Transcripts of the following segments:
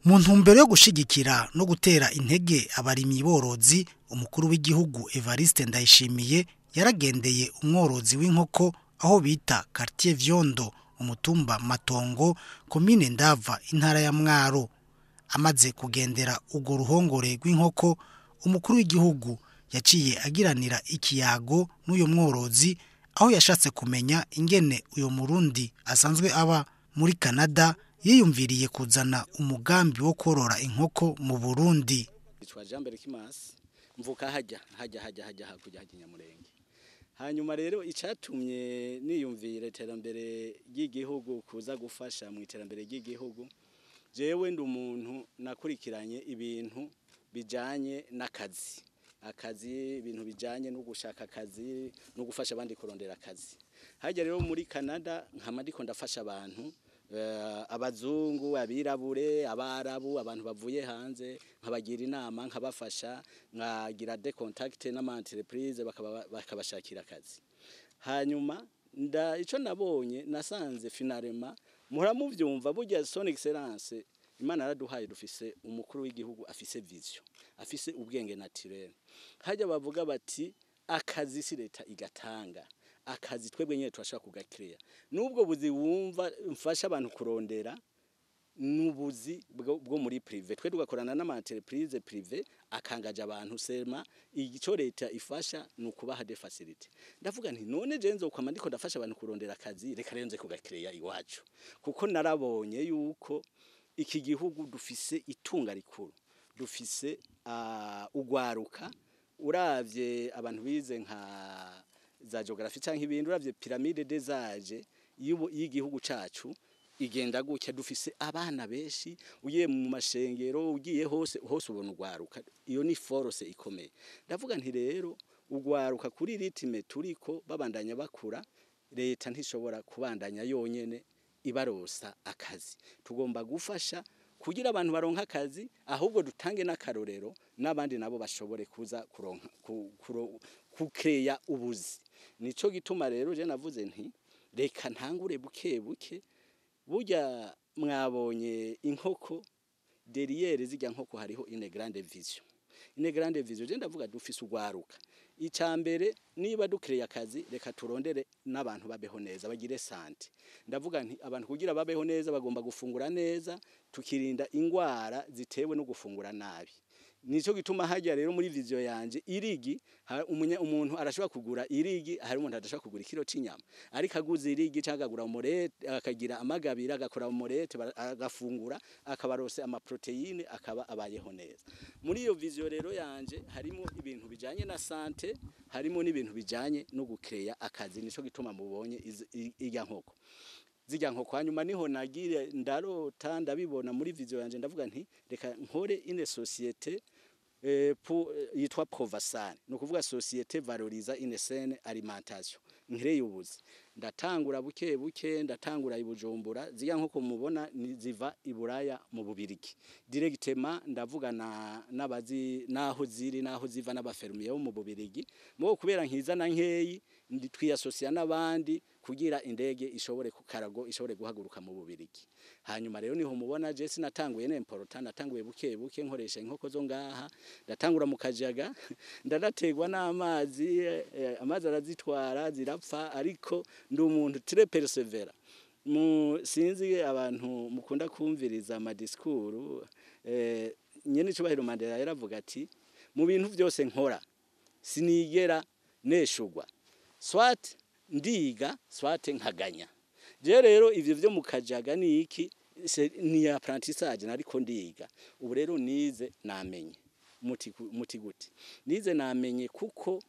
Mu ntumbero yo gushigikira no gutera intege abarimyi borozi, umukuru w'igihugu Evariste Ndayishimiye yaragendeye umworozi w'inkoko aho bita Quartier Vyondo, umutumba Matongo, komine Ndava, intara ya Mwaro. Amaze kugendera ugo ruhongore rw'inkoko, umukuru w'igihugu yaciye agiranira ikiyago n'uyo mworozi, aho yashatse kumenya ingene uyo murundi asanzwe aba muri Canada yiyumviriye kuzana umugambi wo korora inkoko mu Burundi. Itwa Jambere Kimasi, mvuka hajya hakurya Nyamurenge. Hanyuma rero icatumye niyumvira iterambere ry'igihugu kuza gufasha mu iterambere ry'igihugu, jewe ndi umuntu nakurikiranye ibintu bijanye n'akazi. Ibintu bijanye no gushaka akazi no gufasha abandi kurondera akazi. Hajya rero muri Canada nkama ndiko ndafasha abantu, abazungu, abirabure, abarabu, abantu bavuye hanze, nkabagira inama, nkabafasha, nkagira de contact n'ama entreprise bakabashakira akazi. Hanyuma ico nabonye nasanze finalement muhora muvyumva burya son excellence Imana yaraduhaye dufise umukuru w'igihugu afise vision, afise ubwenge naturel. Hajya bavuga bati akazi si leta igatanga, akazi twebwe nyene turashaka kugakrea. Nubwo buzi wumva mfasha abantu kurondera nubuzi bwo muri privé, twe tugakorana n'ama entreprise privé akangaje abantu sema igico leta ifasha nukubaha de facility. Ndavuga nti none je nzokwama ndiko ndafasha abantu kurondera akazi, reka renze kugakrea iwacu, kuko narabonye yuko iki gihugu dufise itunga rikuru, dufise ugwaruka. Uravye abantu bize nka za geography canke ibintu, uravye pyramide des âges y'igihugu cacu igenda gutya, dufise abana benshi, ugiye mu mashengero, ugiye hose ubona ugwaruka. Iyo ni force ikomeye. Ndavuga nti rero ugwaruka kuri ritme turiko babandanya bakura, leta ntishobora kubandanya yonyene ibarosa akazi. Tugomba gufasha kugira abantu baronka akazi, ahubwo dutange n'akarorero n'abandi nabo bashobore kuza kuronka kukeya ubuzi. Nico gituma rero je navuze nti reka ntangure buke buke. Burya mwabonye inkoko derrière zijya nkoko hariho une grande vision. Une grande vision je ndavuga dufise ugwaruka. Icambere niba dukreye akazi, reka turondere n'abantu babeho neza, bagire sante. Ndavuga nti abantu kugira babeho neza bagomba gufungura neza, tukirinda ingwara zitewe no gufungura nabi. Nico gituma hajya rero muri vision yanje irigi, umuntu arashobora kugura irigi, hari umuntu adashobora kugura ikiro c'inyama, ariko aguze irigi cagagura umurete, akagira amagabira, agakora umurete, agafungura, akabarose ama proteine, akaba abayeho neza. Muri iyo vision rero yanje harimo ibintu bijanye na sante, harimo n'ibintu bijanye no gukreya akazi. Nico gituma mubonye irya nkoko. Zijya nkoko hanyuma niho nagire ndarota ndabibona muri vision yanje, ndavuga nti reka nkore une société yitwa Provençal, no kuvuga société valoriza une saine alimentation. Nkireye ubuzi ndatangura buke buke, ndatangura ibujumbura. Zijya nkoko mubona ziva iburaya mu Bubirigi directement. Ndavuga nabazi naho ziri naho ziva n'abafermier bo mu Bubirigi, mo kubera nkizana nkeyi twiasocia n'abandi kugira indege ishobore kukarago ishobore guhaguruka mu Bubirigi. Hanyuma rero niho mubona je sinatanguye n'important, natanguye buke buke nkoresha inkoko zo ngaha. Ndatangura mu Kajaga ndarategwa n'amazi, amazi arazitwara zirapfa, ariko ndi umuntu très persévérant. Sinzi abantu mukunda kumviriza ama discours, nyene Cubahiro Mandela yaravuga ati mu bintu byose nkora sinigera neshugwa, swat ndiga swate nkaganya. Je rero ivyo byo mu Kajaga ni iki, ni apprentissage nariko ndiga. Ubu rero nize namenye muti gute, nize namenye kuko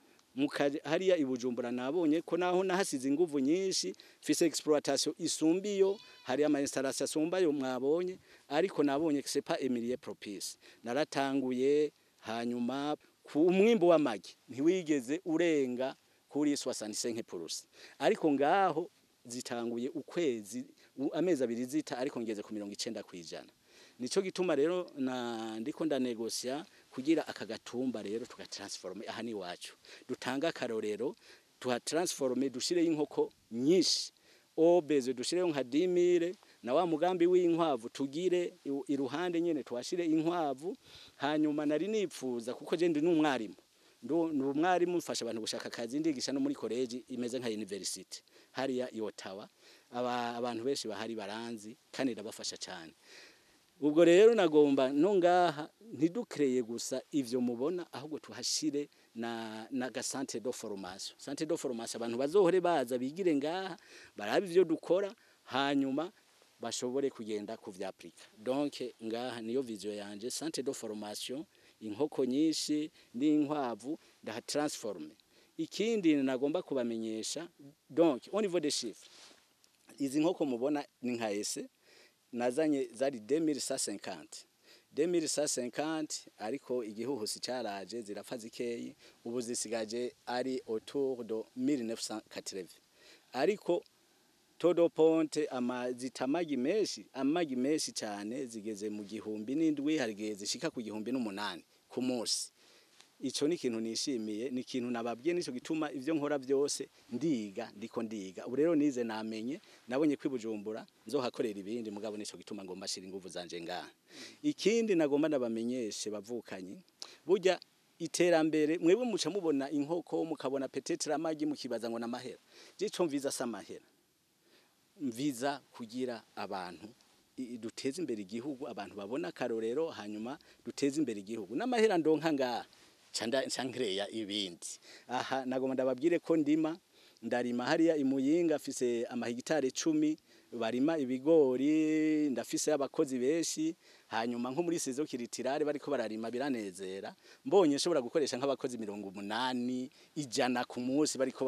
hariya ibujumbura nabonye ko naho nahasize inguvu nyinshi, fise exploitation isumbiyo, hari ama installation asumbayo mwabonye, ariko nabonye que c'est pas Emilie propice. Naratanguye, hanyuma ku umwimbo w'amagi ntiwigeze urenga kuri 65%, ariko ngaho zitanguye ukwezi amezi abiri zita, ariko ngeze ku 90%. Nico gituma rero ndiko ndanegosia kugira akagatumba rero tugatransforme aha ni wacu dutanga karorero tuhatransforme dushire inkoko nyinshi obeze dushireho nka 10,000 na wa mugambi w'inkwavu tugire iruhande nyene twashire inkwavu hanyuma nari nipfuza kuko je ndi n'umwarimu n'umwarimu mfasha abantu gushaka akazi ndigisha no muri college imeze nka university hariya i Ottawa abantu benshi bahari baranzi kandi ndabafasha cyane ubwo rero nagomba no ngaha ntidukreye gusa ivyo mubona ahubwo tuhashire na ga centre de formation abantu bazohore baza bigire ngaha barabe ivyo dukora hanyuma bashobore kugenda kuvyaplika donc ngaha niyo vision yanje centre de formation inkoko nyinshi n'inkwavu ndaha transforme ikindi nagomba kubamenyesha donc au niveau des chiffres izi nkoko mubona ni nka ese nazanye zari 2150 ariko igihuhusi cyaraje zirapfa zikeyi ubu zisigaje ari autour de 1980 ariko todo ponte amagi menshi cyane zigeze mu gihumbi n'indwi harigeze zishika ku gihumbi n'umunani ku munsi ico ni ikintu nishimiye ni ikintu nababwiye nico gituma ivyo nkora byose ndiko ndiga ubu rero nize namenye nabonye kwibujumbura nzohakorera ibindi mugabo nico gituma ngomba shira ingufu zanje ngaha ikindi nagomba ndabamenyeshe bavukanye burya iterambere mwebwe muca mubona inkoko mukabona petetre amagi mukibaza ngo namahera jico mviza samahera mviza kugira abantu duteze imbere igihugu abantu babona karorero hanyuma duteze imbere igihugu n'amahera ndonka ngaha chandreya ibindi aha nagomba ndababwire ko ndarima hariya imuyinga afise amahegitare 10 barima ibigori ndafise abakozi benshi hanyuma nko muri sezo kiritirare bariko bararima biranezera mbonye nshobora gukoresha nk'abakozi 80 ijana ku munsi bariko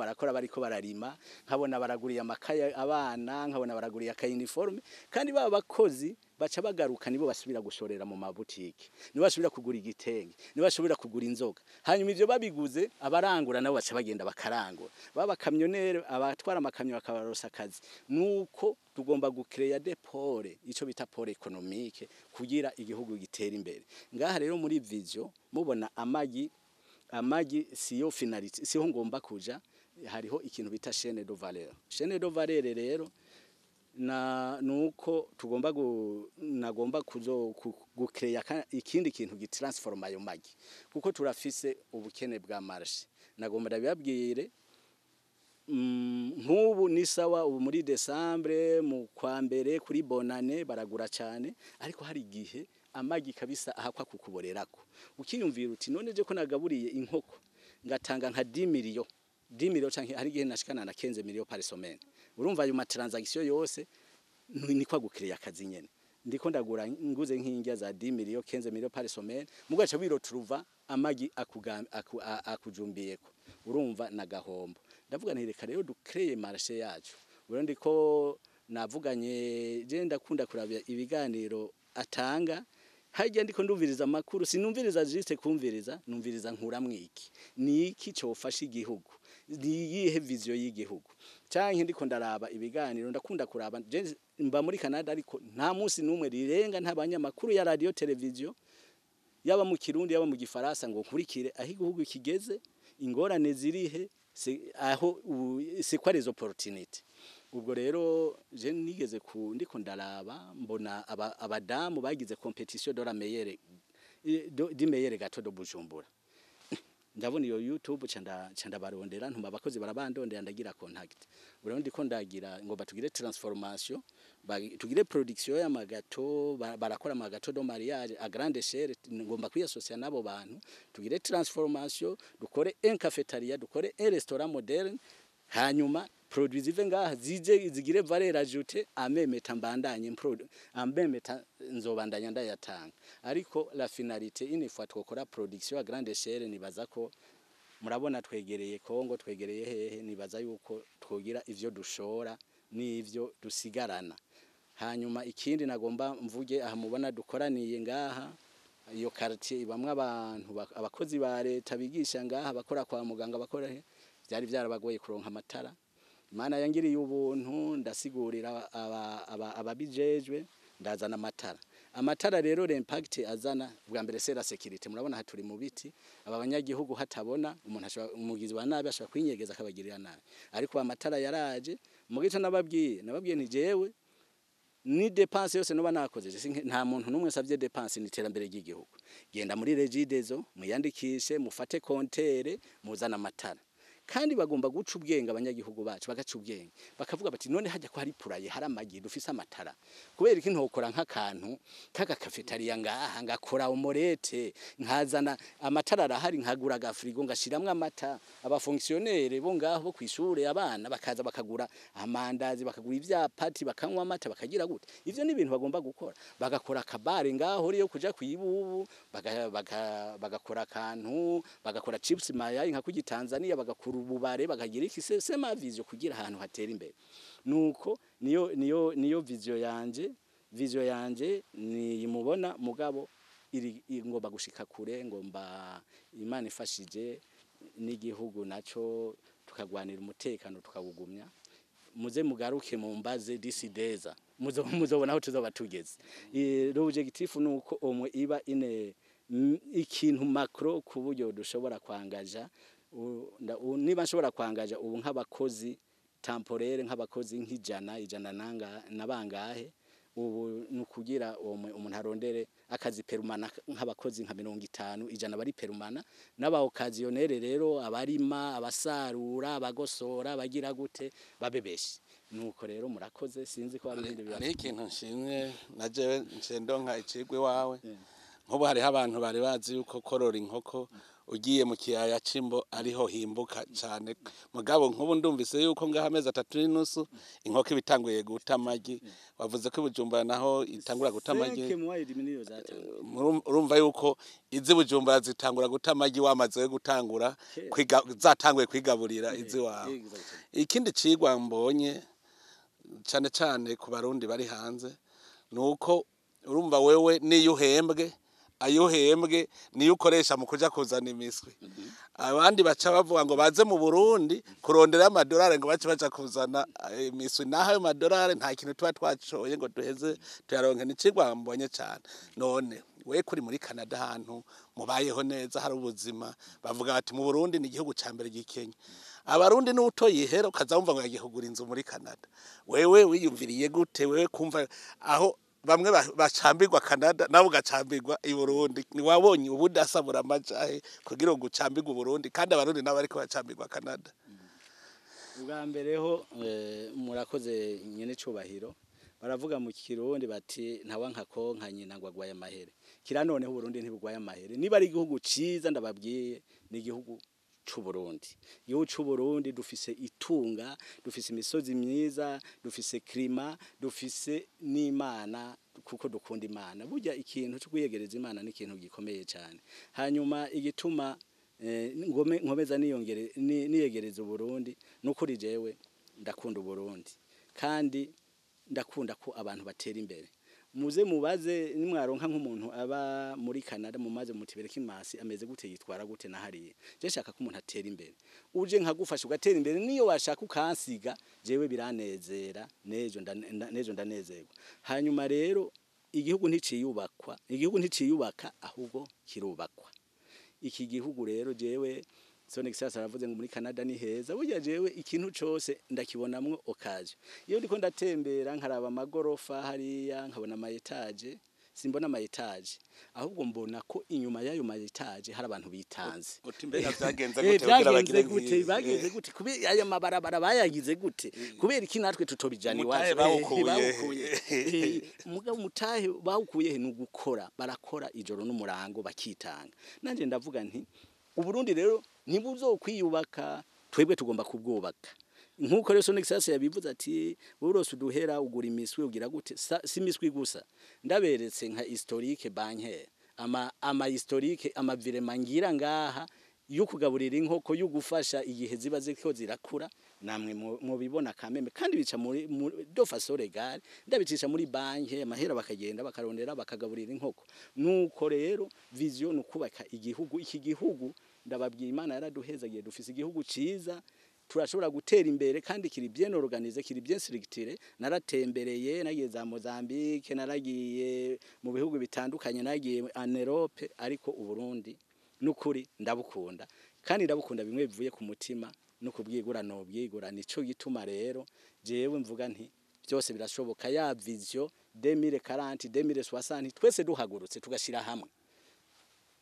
bararima nkabona baraguriye amakaya abana nkabona baraguriye aka uniforme kandi baba bakozi baca bagaruka nibo basubira gushorera mu mabutiki nibo basubira kugura igitenge nibo basubira kugura inzoga hanyuma ivyo babiguze abarangura nabo baca bagenda bakarangura baba kamyonere abatwara amakamyo bakabarosa akazi nuko tugomba gucreya des pôles ico bita pôle économique kugira igihugu gitera imbere ngaha rero muri vision mubona amagi siyo finality siho ngomba kuja hariho ikintu bita chaîne de valeur rero nuko tugomba nagomba gucreya ikindi kintu gitransforma ayo magi kuko turafise ubukene bwa marché nagomba ndabibabwire nk'ubu ni sawa ubu muri Decembre mu kwa mbere kuri bonane baragura cyane ariko hari igihe amagi kabisa ahakwa kukuborerako ukiyumvira uti none je ko nagaburiye inkoko ngatanga nka 10 millions canke hari igihe nashikana na 15 millions par semaine urumva ayo matransaction yose ni kwa gukiriya akazi nyene ndiko ndagura nguze nk'ingya za 10 millions 15 millions par semaine mugaca biro turuva amagi akujumbiyeko urumva na gahombo ndavuga nti reka rero dukreye marché yacu uro ndiko navuganye je ndakunda kurabya ibiganiro atanga hajya ndiko ndumviriza makuru sinumviriza juste kumviriza numviriza nkura mwiki ni iki cyofasha igihugu niyihe vision y'igihugu canke ndiko ndaraba ibiganiro ndakunda kuraba mba muri Canada ariko nta munsi numwe rirenga nta banyamakuru ya radio television yaba mu Kirundi yaba mu Gifaransa ngo nkurikire aho igihugu kigeze ingorane zirihe aho c'est quoi les opportunités ubwo rero je nigeze ndiko ndaraba mbona abadamu bagize competition de la meilleure gato de Bujumbura ndabona iyo YouTube canda barondera ntuma abakozi barabandondera ndagira contact urabona ndiko ndagira ngo batugire transformation tugire production y'amagato barakora amagato do mariage a grande échelle ngomba kwiassocier nabo bantu tugire transformation dukore un cafétéria dukore un restaurant moderne hanyuma produits zive ngaha zigire valeur ajoutée amemeta mbandanye amemeta nzobandanya ndayatanga ariko la finalité une fois twokora production à grande échelle nibaza ko murabona twegereye Kongo twegereye hehe nibaza yuko twogira ivyo dushora n'ivyo dusigarana hanyuma ikindi nagomba mvuge aha mubona dukoraniye ngaha iyo quartier ibamwe abantu abakozi ba leta bigisha ngaha bakora kwa muganga bakora byari byarabagoye kuronka amatara Imana yangiriye ubuntu ndasigurira ababijejwe ndazana amatara amatara rero l'impact azana bwa mbere sera security murabona haturi mu biti aba banyagihugu hatabona umuntu ashobora umugizi wa nabi ashobora kwinyegeza akabagirira nabi ariko amatara yaraje mu gice nababwiye nti jewe ni dépense yose no banakoze nta muntu numwe savye dépense ni terambere ry'igihugu genda muri regidezo muyandikishe mufate kontere muzana amatara kandi bagomba guca ubwenge abanyagihugu bacu bagaca ubwenge bakavuga bati none hajya ko hari puraye hari amagi dufise amatara kubera iki ntokora nk'akantu kaga cafeteria ngaha ngakora umorete nkazana amatara arahari nkagura agafrigo ngashiramwe amata abafonctionnaire bo ngaho bo kwishure abana bakaza bakagura amandazi bakagura ivyapati bakanywa amata bakagira gute ivyo ni ibintu bagomba gukora bagakora kabare ngaho riyo kuja kwibubu bagakora akantu bagakora chips mayai nka kugi Tanzania bagakora ububare bakagira iki sema vision kugira ahantu hatera imbere nuko niyo vision yanje ni mubona mugabo ngomba gushika kure ngomba Imana ifashije n'igihugu naco tukagwanira umutekano tukawugumya muze mugaruke mu mbaze disideza muzobona aho tuzoba tugeze l'objectif nuko omwe iba ine ikintu macro kuburyo dushobora kwangaja niba nshobora kwangaja ubu nk'abakozi temporaire nk'abakozi ijana nabangahe ubu nukugira umuntu arondere akazi perumana nk'abakozi nka 50 ijana bari perumana n'aba occasionnel rero abarima abasarura abagosora bagira gute babebeshi nuko rero murakoze sinzi ko ari ibindi ari ikintu nshimwe naje ncendonka icigwe wawe nkubu hari abantu bari bazi yuko korora inkoko ugiye mu kiyaya cimbo ariho himbuka cyane mugabo nkubu ndumvise yuko ngaha amezi 3 inkoko ibitanguye guta amagi wavuze ko Bujumbura naho itangura guta amagi urumva yuko izi Bujumbura zitangura guta amagi wamaze gutangura zatanguye kwigaburira izi wawe ikindi cigwa mbonye cyane ku barundi bari hanze nuko urumva wewe niyo uhembwe ayohembwe niyo ukoresha mu kuja kuzana imiswi abandi baca bavuga ngo baze mu Burundi kurondera amadolari ngo baca kuzana imiswi naho ayo madolari nta kintu tuba twacoye ngo duheze tuyaronke nicigwa mbonye cyane none we kuri muri Canada ahantu mubayeho neza hari ubuzima bavuga bati mu Burundi ni igihugu ca mbere gikenya abarundi n'uto yihera ukazamva ngo yagihugura inzu muri Canada wewe wiyumviriye gute wewe kumva aho bamwe bacambirwa Canada nabo ugacambirwa i Burundi ni wabonye ubudasabura amajahe kugira ngo ucambirwe Burundi kandi abarundi nabo ariko bacambirwa Canada ubwa mbere ho murakoze nyene cubahiro baravuga mu Kirundi bati ntawa nkako nkanyina ngo agwaye amahere kira noneho Burundi ntibugwaye amahere niba ari igihugu ciza ndababwiye ni igihugu c'Uburundi yo c'Uburundi dufise itunga dufise imisozi myiza dufise klima dufise n'Imana kuko dukunda Imana burya ikintu cyo kuyegereza Imana ni ikintu gikomeye cyane hanyuma igituma nkomeza niyegereza Uburundi nukuri jewe ndakunda Uburundi kandi ndakunda ko abantu batera imbere muze mubaze nimwaronka nk'umuntu aba muri Canada mumaze mutibere kimasi ameze gute yitwara gute na hariye je shaka ko umuntu atera imbere uje nkagufasha ugatera imbere niyo washaka ukansiga jewe biranezera nejo ndanezerwa hanyuma rero igihugu nticiyubaka ahubwo kirubakwa iki gihugu rero jewe Sonic sasa aravuze ngo muri Canada ni heza burya jewe ikintu cose ndakibonamwo okaje iyo ndiko ndatembera nkaraba amagorofa hariya nkabona ama etage simbona ama etage ahubwo mbona ko inyuma y'ayo ma etage hari abantu bitanze utimbega byagenze gute kugira bagenze gute kubera aya mabarabara bayagize gute kubera iki natwe tutobijani waje bawukuye mugabo mutahe bawukuye he nugukora barakora ijoro n'umurango bakitanga nanje ndavuga nti Uburundi rero ntibuzokwiyubaka twebwe tugomba kubwubaka nkuko rero Sonic sasa yabivuze ati urose uduhera ugura imiswi ugira gute si imiswi gusa ndaberetse nka historique bancaire ama historique amavire mangira ngaha yo kugaburira inkoko yo gufasha igihe ziba ziko zirakura namwe mu bibona kameme kandi bica muri do façon légale ndabicisha muri banke amahera bakagenda bakarondera bakagaburira inkoko nuko rero vision ukubaka igihugu iki gihugu ndababwiye Imana yaraduhezagiye dufise igihugu ciza turashobora gutera imbere kandi kiri bien organisé kiri bien structuré naratembereye nagiye za Mozambique naragiye mu bihugu bitandukanye nagiye en Europe ariko uburundi nukuri ndabukunda kandi ndabukunda bimwe bivuye ku mutima no kubwigura no bwigura nico gituma rero jewe mvuga nti byose birashoboka ya vision 2040 2060 twese duhagurutse tugashira hamwe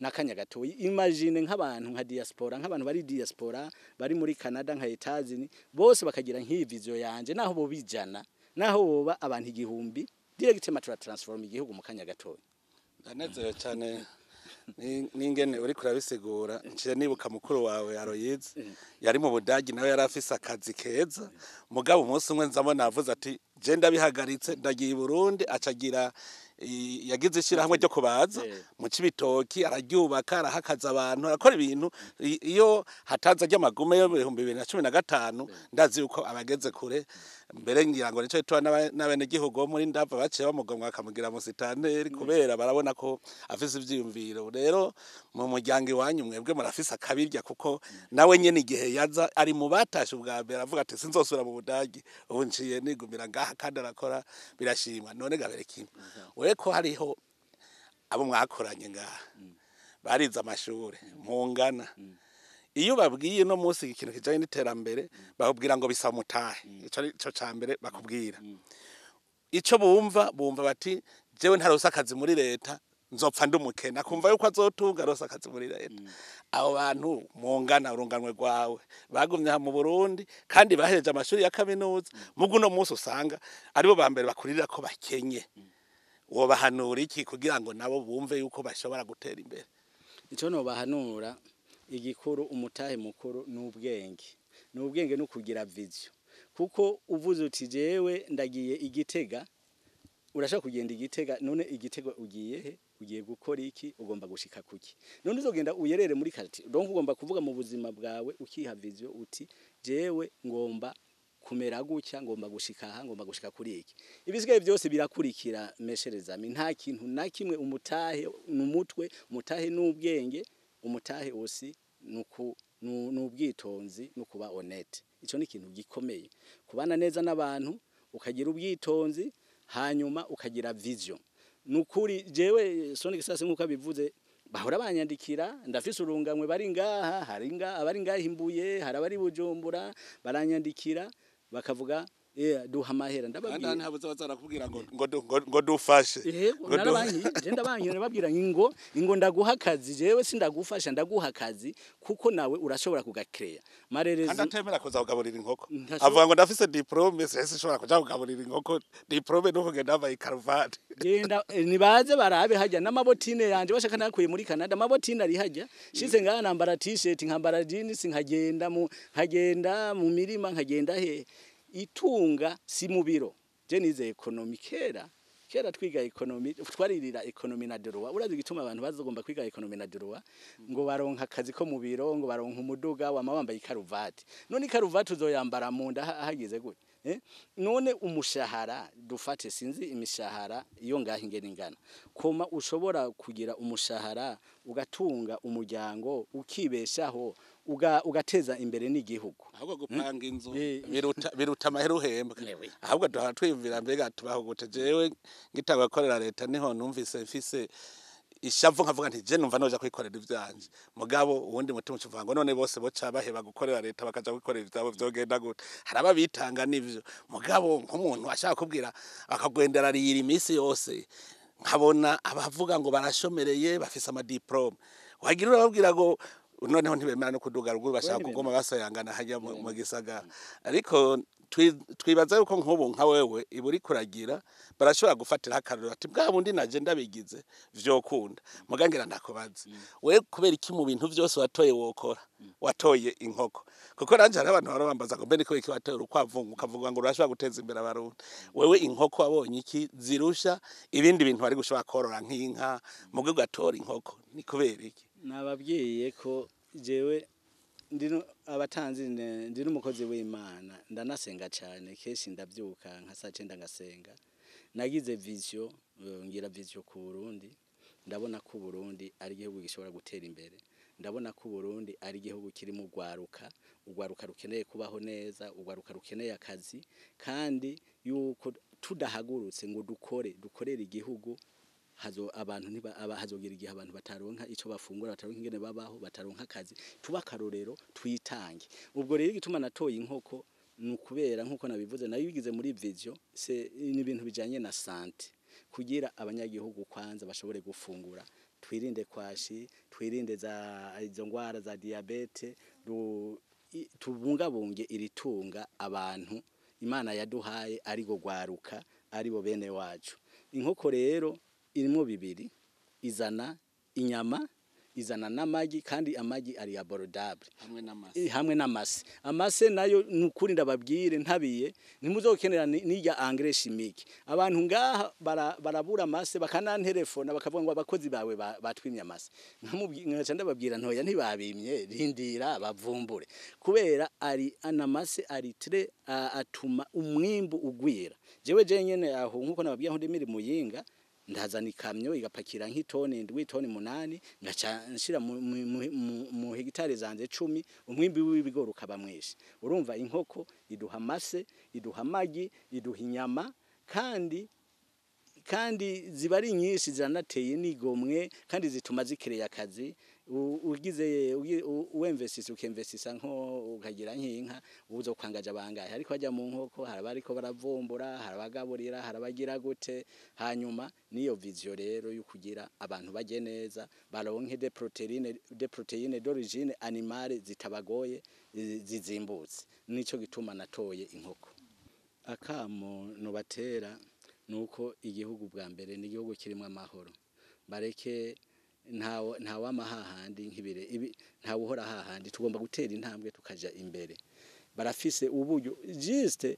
nakanya gatoyi imagine nk'abantu nka diaspora nk'abantu bari diaspora bari muri Canada nka Etats-Unis bose bakagira nk'iyi vision yanje naho bo bijana naho boba abantu igihumbi direct matura transform igihugu mu kanya gatoyi ndanezerewe cyane ningene uri kurabisigura ncije nibuka mukuru wawe Aroyize yari mu Budagi nawe yari afise akazi keza mugabo umunsi umwe nzabona avuze ati je ndabihagaritse ndagiye i Burundi acagira yagize ishirahamwe ryo kubaza mu Cibitoki araryubaka arahakaza abantu arakora ibintu iyo hataza ry'amagume yo 2015 ndazi uko abageze kure mbere ngira ngo nico itwa n'abene gihugu muri ndava baciye bamugomwa akamugira musitanteri kubera barabona ko afise ivyiyumviro rero mu muryango iwanyu mwebwe murafise akabirya kuko nawe nyene igihe yaza ari mu batashe ubwa mbere avuga ati sinzosura mu Budagi ubu nciye nigumira ngaha kandi arakora birashimwa none gabere kimwe ko hariho abo mwakoranye ngaha bariza amashure mungana iyo babwiye no munsi ikintu kijanye n'iterambere bakubwira ngo bisamutahe ico cambere bakubwira ico bumva bati jewe ntarosa akazi muri leta nzopfa ndumukena kumva yuko azotunga rosa akazi muri leta abo bantu mungana urunganwe rwawe bagumye mu Burundi kandi bahereje amashuri ya kaminuza mugu no munsi usanga aribo bambere bakurira ko bakenye wobahanura iki kugira ngo nabo bumve yuko bashobora gutera imbere ico no bahanura igikuru umutahe mukuru n'ubwenge no kugira vision kuko uvuze uti jewe ndagiye Igitega urashaka kugenda Igitega none Igitega ugiye he ugiye gukora iki ugomba gushika kuki none uzogenda uyerere muri kati donc ugomba kuvuga mu buzima bwawe ukiha vision uti jewe ngomba kumera gutya ngomba gushika aha ngomba gushika kuri iki ibisigaye byose birakurikira mesherezami nta kintu na kimwe umutahe n'umutwe umutahe n'ubwenge umutahe osi n'ubwitonzi no kuba honnête ico ni ikintu gikomeye kubana neza n'abantu ukagira ubwitonzi hanyuma ukagira vision nukuri jewe Sonic sase nkuko bivuze bahora banyandikira ndafise urungamwe bari ngaha abari ngaha imbuye harabari Bujumbura baranyandikira bakavuga duha amahera ndababwira kandi habuze bazarakubwira ngo dufashe ndabankira babwira ngo ndaguha akazi jewe sindagufasha ndaguha akazi kuko nawe urashobora kugakreya marerezi kandi atemera kuza kugaburira inkoko avuga ngo ndafise diplome sese ishobora kuja kugaburira inkoko diplome no kugenda ava ikaruvati genda nibaze barabe hajya n'amabotine yanje bashaka nakuye muri Canada amabotine ari hajya shize ngana nambara t-shirt nkambara jeans nkagenda mu mirima nkagenda he itunga si mu biro je nize economy kera twiga economy twaririra economy na droit urazi gituma abantu bazogomba kwiga economy na droit ngo baronka akazi ko mu biro ngo baronka umuduga wamabambaye ikaruvati none ikaruvati uzoyambara mu nda hagize gute none umushahara dufate sinzi imishahara iyo ngaho ingana koma ushobora kugira umushahara ugatunga umuryango ukibeshaho ugateza imbere n'igihugu ahubwo gupanga inzu biruta amahera uhembwa ahubwo twiyumvira mbega tubaho gute jewe ngitanga gukorera leta niho numvise mfise ishavu nkavuga nti je numva noja kwikorera ivyanje mugabo uwundi mutima ucuvuga ngo none bose boca baheba gukorera leta bakaja kwikorera ivyabo vyogenda gute haraba bitanga nivyo mugabo nk'umuntu ashaka kubwira akagwendera riyira imisi yose nkabona abavuga ngo barashomereye bafise ama diplome wagira urababwira ngo noneho ntibemera no kuduga ruguru bashaka kugoma basayangana hajya mu gisagara ariko twibaza yuko nk'ubu nka wewe iburi kuragira barashobora gufatira akariro ati bwa bundi naje ndabigize vyokunda mugangira ndakubaza we kubera iki mu bintu byose watoye wokora watoye inkoko kuko ranje hari abantu barabambaza ngo mbe niko iki watoye urukwavu ukavuga ngo urashobora guteza imbere abarundi wewe inkoko wabonye iki zirusha ibindi bintu bari gushobora korora nk'inka mugwe gatora inkoko ni kubera iki nababwiye ko jewe ndino abatanzi ndi n'umukozi w'Imana ndanasenga cyane keshi ndabyuka nka saa 9 ngasenga nagize vision ngira vision ku Burundi ndabona ko Burundi ari igihugu gishobora gutera imbere ndabona ko Burundi ari igihugu kiri mu ugwaruka rukeneye kubaho neza, ugwaruka rukeneye akazi, kandi yuko tudahagurutse ngo dukorera igihugu abantu hazogira igihe abantu bataronka ico bafungura, bataronka ingene babaho, bataronka akazi, tuba karorero twitange. Ubwo rero igituma natoye inkoko nukubera nkuko nabivuze nayo bigize muri vision ni ibintu bijanye na sante, kugira abanyagihugu kwanza bashobore gufungura, twirinde kwashi, twirinde izo ngwara za diabete, tubungabunge iritunga abantu Imana yaduhaye ari go gwaruka, ari bo bene wacu. Inkoko rero irimo bibiri, izana inyama, izana n'amagi, kandi amagi ari abordable hamwe n'amase. Amase nayo nukuri ndababwire ntabiye ntimuzokenera n'irya engrais chimique. Abantu ngaha barabura amase bakanantelefona bakavuga ngo abakozi bawe batwimye amase. Nkamubwira ndababwira ntoya ntibabimye, rindira bavumbure, kubera ari anamase ari tre atuma umwimbu ugwira. Jewe nyene aho nkuko nababwiye aho ndimiri Muyinga, ndazana ikamyo igapakira nk'itoni 7 toni 8, ngaca nshira mu hegitare zanze 10, umwimbi w'ibigori ukaba mwinshi. Urumva inkoko iduha amase, iduha amagi, iduha inyama, kandi ziba ari nyinshi, ziranateye n'igomwe, kandi zituma zikireye akazi. Ugize uwemvesisa ukemvesisa nko ukagira nk'inka, uzo kwangaje abangaye, ariko bajya mu nkoko haraba ariko baravumbura, harabagaburira, harabagira gute. Hanyuma niyo vision rero yo kugira abantu baje neza, baronke de proteine d'origine animale zitabagoye, zizimbutse. Nico gituma natoye inkoko. Akamo no batera nuko igihugu bwa mbere ni igihugu kirimo amahoro, bareke nta wamahahandi nk'ibire nta uhora hahandi, tugomba gutera intambwe tukaja imbere. Barafise uburyo juste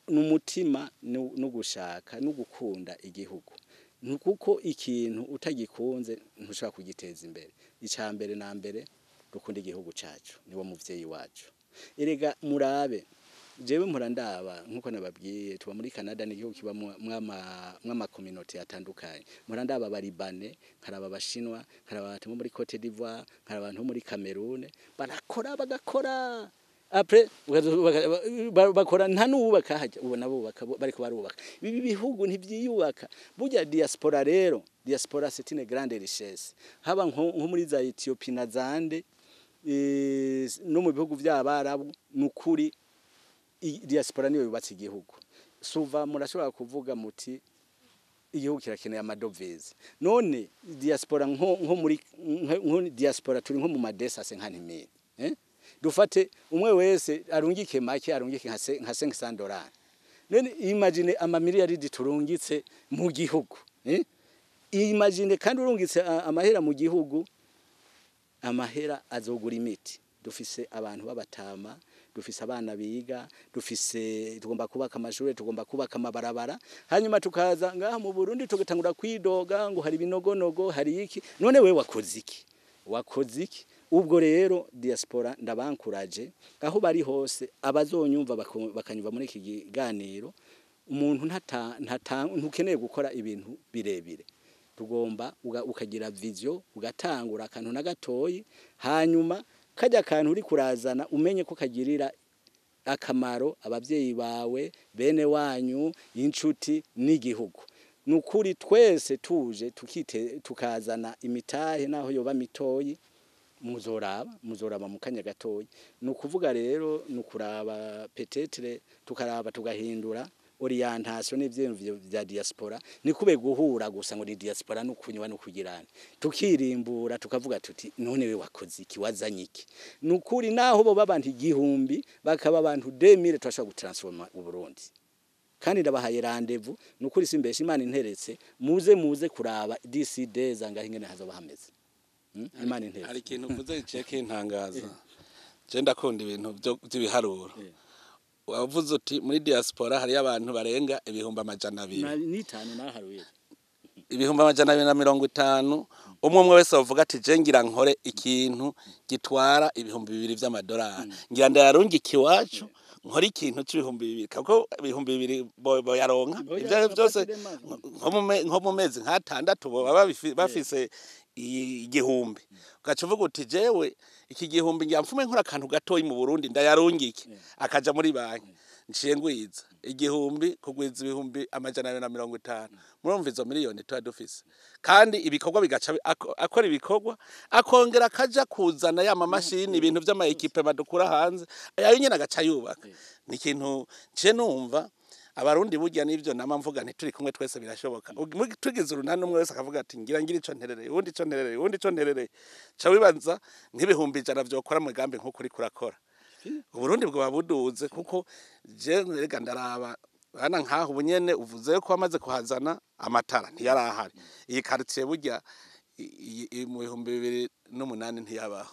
n'umutima no gushaka no gukunda igihugu, nukuko ikintu utagikunze ntushaka kugiteza imbere. Icambere na mbere dukunda igihugu cacu, niwo muvyeyi wacu. Erega murabe jewe murandaba nkuko nababwiye, tuba muri Canada n'igihugu kiba mwama community atandukanye. Murandaba bari bane, karaba abashinwa, karaba abantu muri Cote d'Ivoire, karaba abantu muri Cameroon, barakora bagakora. Après bakora nta n'ubaka haje, ubona bubaka bariko barubaka. Ibi bihugu ntivyiyubaka. Burya diaspora rero, diaspora c'est une grande richesse. Haba nko muri za Ethiopia na Zande, no mu bihugu by'Abarabu, nukuri diaspora niyo yubatse igihugu. Suva murashobora kuvuga muti igihugu kirakeneye amadovize. None diaspora nko muri diaspora turi nko mu madesa se nka ntimeye. Dufate umwe wese arungike make, arungike nka $500. None imagine amamiliyaridi turungitse mu gihugu. Imagine kandi urungitse amahera mu gihugu, amahera azogura imiti. Dufise abantu babatama, dufise abana biga, tugomba kubaka amashuri, tugomba kubaka amabarabara. Hanyuma tukaza ngaha mu Burundi tugatangura kwidoga ngo hari binogonogo, hari iki. None we wakoze iki? Ubwo rero diaspora ndabankuraje aho bari hose, abazonyumva bakanyumva muri iki kiganiro, umuntu ntukeneye gukora ibintu birebire. Tugomba ukagira vision, ugatangura akantu na gatoyi, hanyuma kajya kantu uri kurazana umenye ko kagirira akamaro abavyeyi bawe, bene wanyu, inshuti n'igihugu. Nukuri twese tuje tukazana imitahe naho yoba mitoyi, muzoraba mu kanya gatoyi. Nukuvuga rero nukuraba peut-être tukaraba tugahindura orientation n'ivyemvyo bya diaspora, ni kube guhura gusa ngo ni diaspora nukunywa no kugirana, tukirimbura tukavuga tuti none we wakoze iki, wazanye iki. Nukuri naho bo babantu 1000 bakaba abantu 2000 twashaka gutransforma u Burundi. Kandi ndabahaye rendez-vous, nukuri simbesha Imana interetse, muze kuraba DCD zanga ingene hazoba hameze. Imana interetse. Hari ikintu uvuze ceke ntangaza. Je ndakunda ibintu by'ibiharuro. Wavuze uti muri diaspora hari abantu barenga 200,000. N'itanu naharuye. 250, umwe wese avuga ati je ngira nkore ikintu gitwara $2,000 by'amadolari. Ngira ndayarungi ikiwacu, nkora ikintu c'2,000 kuko 2,000 bo yaronka. Ibyo byose nko mu mezi nk'atandatu baba bafise igihumbi ugaca uvuga uti jewe iki gihumbi ngira mfume nkora akantu gatoyi mu Burundi ndayarungike akaja muri banki nciye ngwiza igihumbi kugwiza ibihumbi amajana 250 murumva izo miliyoni tuba dufise kandi ibikorwa bigaca akora ibikorwa akongera akaja kuzana ya mamashini ibintu vy'ama equipe badukura hanze ayo nyene agaca yubaka ni ikintu nce numva abarundi burya nivyo nama mvuga nti turi kumwe twese birashoboka tugize urunani umwe wese akavuga ati ngira ico nterereye undi ico nterereye ca wibanza nk'ibihumbi ijana vyokora mu gambe nko kuri kurakora Uburundi bwo buduze kuko je rega ndaraba bana nkaho ubunyene uvuze ko amaze kuhazana amatara ntiyarahari iyi quartier burya mu 2008 ntiyabaho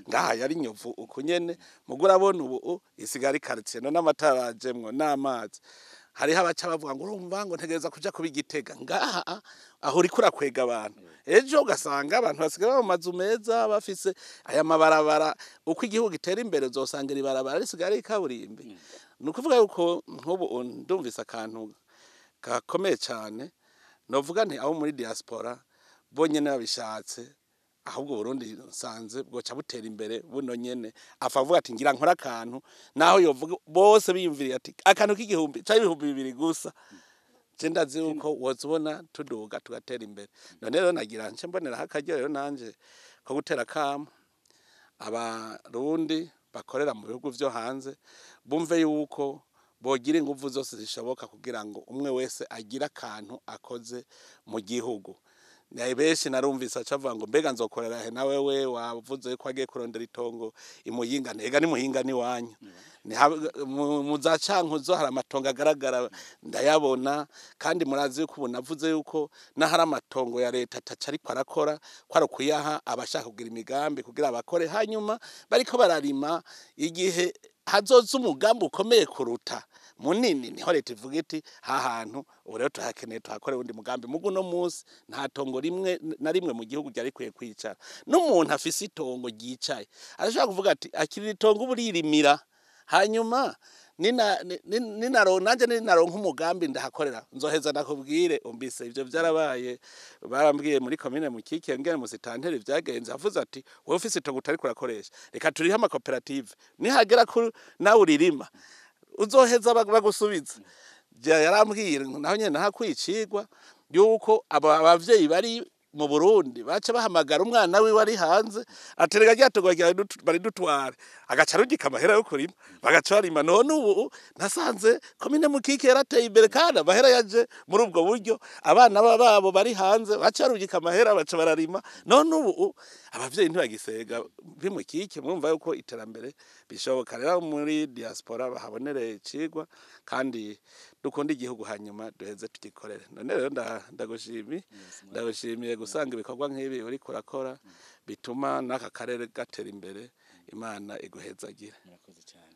ngaha yari nyovu ukunyene mugura bona ubu isigari quartier no n'amatara ajemwo n'amazi hariho abaca bavuga ngo urumva ngo ntegereza kuja kubigitega ngaha aho uri kurakwega abantu ejo ugasanga abantu basigaye mu mazu meza bafise aya mabarabara uko igihugu gitera imbere uzosanga ibarabara risigara ikaburimbi nukuvuga yuko nk'ubu ndumvise akantu gakomeye cyane novuga nti aho muri diaspora bonyene babishatse ahubwo Burundi nsanze bwoca butera imbere buno nyene afavuga ati ngira nkora akantu naho yovuga bose biyumviriye ati akantu k'igihumbi ca ibihumbi 2 gusa je ndazi uko wozubona tuduga tugatera imbere none rero nagira nce mbonera hakaryo rero nanje ko gutera kama abarundi bakorera mu bihugu vyo hanze bumve yuko bogira ingufu zose zishoboka kugira ngo umwe wese agira akantu akoze mu gihugu naye benshi narumvise acavuga ngo mbega nzokorera he nawe we wavuze ko agiye kurondera itongo imuyinga ntega ni muhinga ni wanyu muzacankuzo hari amatongo agaragara ndayabona kandi murazi yuko ubu navuze yuko nahari amatongo ya leta ataca ariko arakora kwaro kuyaha abashaka kugira imigambi kugira abakore hanyuma bariko bararima igihe hazoza umugambi ukomeye kuruta munini niho leta ivuga iti hahantu ubu rero tuhakeneye tuhakore undi mugambi mugu no munsi nta tongo rimwe na rimwe mu gihugu ryari kwiye kwicara n'umuntu afise itongo ryicaye arashaka kuvuga ati akiri itongo buririmira hanyuma ninaronka umugambi ndahakorera nzoheza nakubwire umbise ivyo vyarabaye barambwiye muri commune mu Kike ngene musitanteri vyagenze avuze ati wowe ufise itongo utari kurakoresha reka turiha ama cooperative nihagera ko nawe uririma uzoheza bagusubiza yarambwiye naho nyene nahakwicigwa yuko abavyeyi bari mu Burundi baca bahamagara umwana we wari hanze aterega ryatogwa bari dutware agaca rugika amahera yo kurima bagaca barima none ubu nasanze komine mu Kike yarateye imbere kandi amahera yaje muri ubwo buryo abana babo bari hanze baca rugika amahera baca bararima none ubu abavyeyi ntibagisega mu Kike mwumva yuko iterambere bishoboka rero muri diaspora bahabonere icigwa kandi dukunda igihugu hanyuma duheze tugikorere none rero ndagushimiye gusanga ibikorwa nk'ibi uri kurakora bituma n'aka karere gatera imbere Imana iguhezagire. Murakoze cyane.